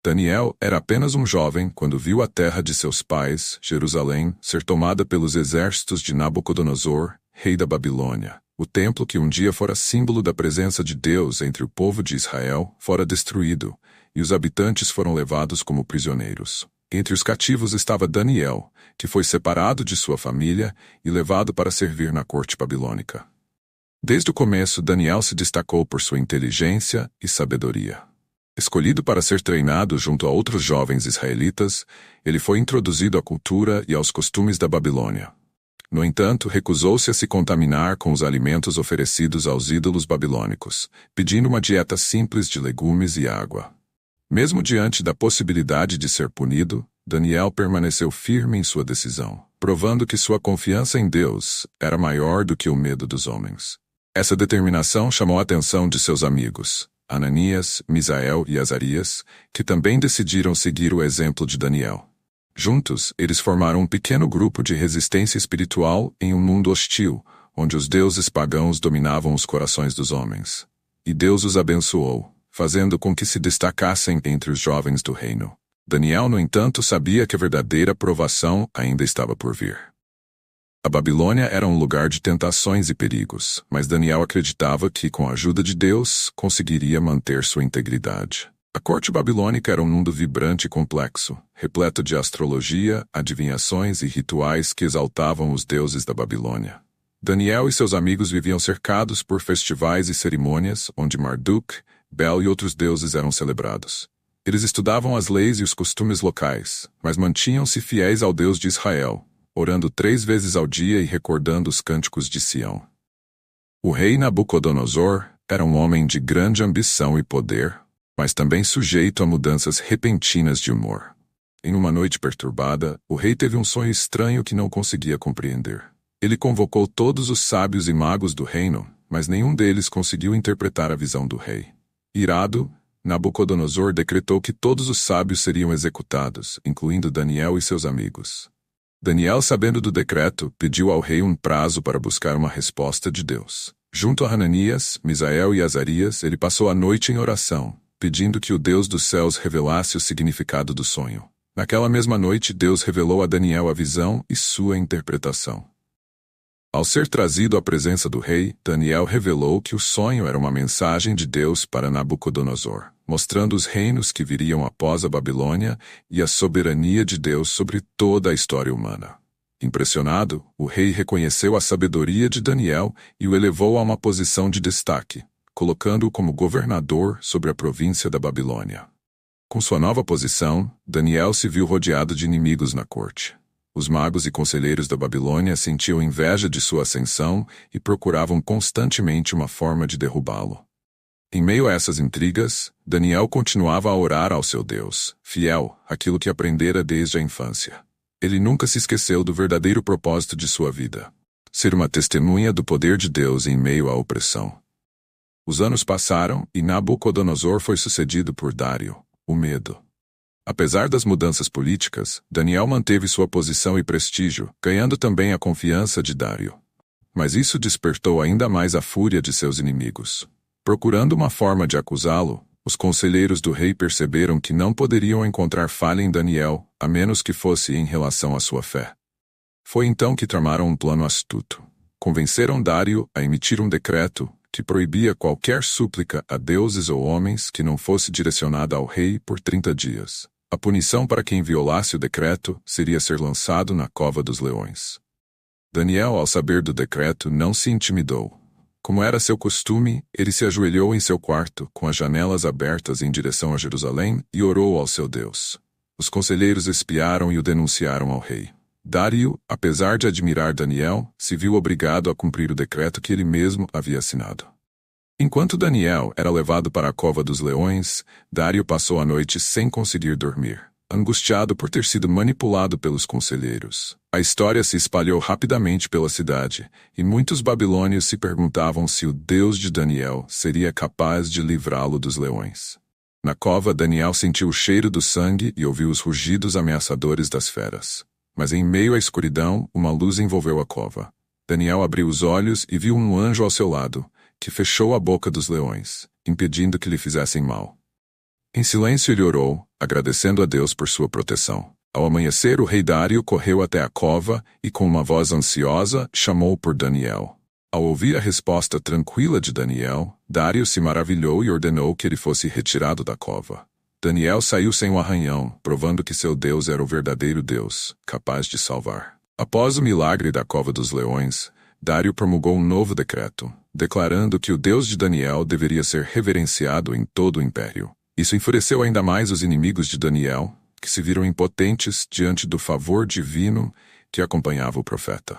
Daniel era apenas um jovem quando viu a terra de seus pais, Jerusalém, ser tomada pelos exércitos de Nabucodonosor, rei da Babilônia. O templo que um dia fora símbolo da presença de Deus entre o povo de Israel fora destruído, e os habitantes foram levados como prisioneiros. Entre os cativos estava Daniel, que foi separado de sua família e levado para servir na corte babilônica. Desde o começo, Daniel se destacou por sua inteligência e sabedoria. Escolhido para ser treinado junto a outros jovens israelitas, ele foi introduzido à cultura e aos costumes da Babilônia. No entanto, recusou-se a se contaminar com os alimentos oferecidos aos ídolos babilônicos, pedindo uma dieta simples de legumes e água. Mesmo diante da possibilidade de ser punido, Daniel permaneceu firme em sua decisão, provando que sua confiança em Deus era maior do que o medo dos homens. Essa determinação chamou a atenção de seus amigos, Ananias, Misael e Azarias, que também decidiram seguir o exemplo de Daniel. Juntos, eles formaram um pequeno grupo de resistência espiritual em um mundo hostil, onde os deuses pagãos dominavam os corações dos homens. E Deus os abençoou, fazendo com que se destacassem entre os jovens do reino. Daniel, no entanto, sabia que a verdadeira provação ainda estava por vir. A Babilônia era um lugar de tentações e perigos, mas Daniel acreditava que, com a ajuda de Deus, conseguiria manter sua integridade. A corte babilônica era um mundo vibrante e complexo, repleto de astrologia, adivinhações e rituais que exaltavam os deuses da Babilônia. Daniel e seus amigos viviam cercados por festivais e cerimônias onde Marduk, Bel e outros deuses eram celebrados. Eles estudavam as leis e os costumes locais, mas mantinham-se fiéis ao Deus de Israel, orando 3 vezes ao dia e recordando os cânticos de Sião. O rei Nabucodonosor era um homem de grande ambição e poder, mas também sujeito a mudanças repentinas de humor. Em uma noite perturbada, o rei teve um sonho estranho que não conseguia compreender. Ele convocou todos os sábios e magos do reino, mas nenhum deles conseguiu interpretar a visão do rei. Irado, Nabucodonosor decretou que todos os sábios seriam executados, incluindo Daniel e seus amigos. Daniel, sabendo do decreto, pediu ao rei um prazo para buscar uma resposta de Deus. Junto a Ananias, Misael e Azarias, ele passou a noite em oração, pedindo que o Deus dos céus revelasse o significado do sonho. Naquela mesma noite, Deus revelou a Daniel a visão e sua interpretação. Ao ser trazido à presença do rei, Daniel revelou que o sonho era uma mensagem de Deus para Nabucodonosor, mostrando os reinos que viriam após a Babilônia e a soberania de Deus sobre toda a história humana. Impressionado, o rei reconheceu a sabedoria de Daniel e o elevou a uma posição de destaque, colocando-o como governador sobre a província da Babilônia. Com sua nova posição, Daniel se viu rodeado de inimigos na corte. Os magos e conselheiros da Babilônia sentiam inveja de sua ascensão e procuravam constantemente uma forma de derrubá-lo. Em meio a essas intrigas, Daniel continuava a orar ao seu Deus, fiel àquilo que aprendera desde a infância. Ele nunca se esqueceu do verdadeiro propósito de sua vida: ser uma testemunha do poder de Deus em meio à opressão. Os anos passaram e Nabucodonosor foi sucedido por Dário, o Medo. Apesar das mudanças políticas, Daniel manteve sua posição e prestígio, ganhando também a confiança de Dário. Mas isso despertou ainda mais a fúria de seus inimigos. Procurando uma forma de acusá-lo, os conselheiros do rei perceberam que não poderiam encontrar falha em Daniel, a menos que fosse em relação à sua fé. Foi então que tramaram um plano astuto. Convenceram Dário a emitir um decreto que proibia qualquer súplica a deuses ou homens que não fosse direcionada ao rei por 30 dias. A punição para quem violasse o decreto seria ser lançado na cova dos leões. Daniel, ao saber do decreto, não se intimidou. Como era seu costume, ele se ajoelhou em seu quarto, com as janelas abertas em direção a Jerusalém, e orou ao seu Deus. Os conselheiros espiaram e o denunciaram ao rei. Dário, apesar de admirar Daniel, se viu obrigado a cumprir o decreto que ele mesmo havia assinado. Enquanto Daniel era levado para a cova dos leões, Dário passou a noite sem conseguir dormir, angustiado por ter sido manipulado pelos conselheiros. A história se espalhou rapidamente pela cidade, e muitos babilônios se perguntavam se o Deus de Daniel seria capaz de livrá-lo dos leões. Na cova, Daniel sentiu o cheiro do sangue e ouviu os rugidos ameaçadores das feras. Mas em meio à escuridão, uma luz envolveu a cova. Daniel abriu os olhos e viu um anjo ao seu lado, que fechou a boca dos leões, impedindo que lhe fizessem mal. Em silêncio ele orou, agradecendo a Deus por sua proteção. Ao amanhecer, o rei Dário correu até a cova e, com uma voz ansiosa, chamou por Daniel. Ao ouvir a resposta tranquila de Daniel, Dário se maravilhou e ordenou que ele fosse retirado da cova. Daniel saiu sem um arranhão, provando que seu Deus era o verdadeiro Deus, capaz de salvar. Após o milagre da cova dos leões, Dário promulgou um novo decreto, declarando que o Deus de Daniel deveria ser reverenciado em todo o império. Isso enfureceu ainda mais os inimigos de Daniel, que se viram impotentes diante do favor divino que acompanhava o profeta.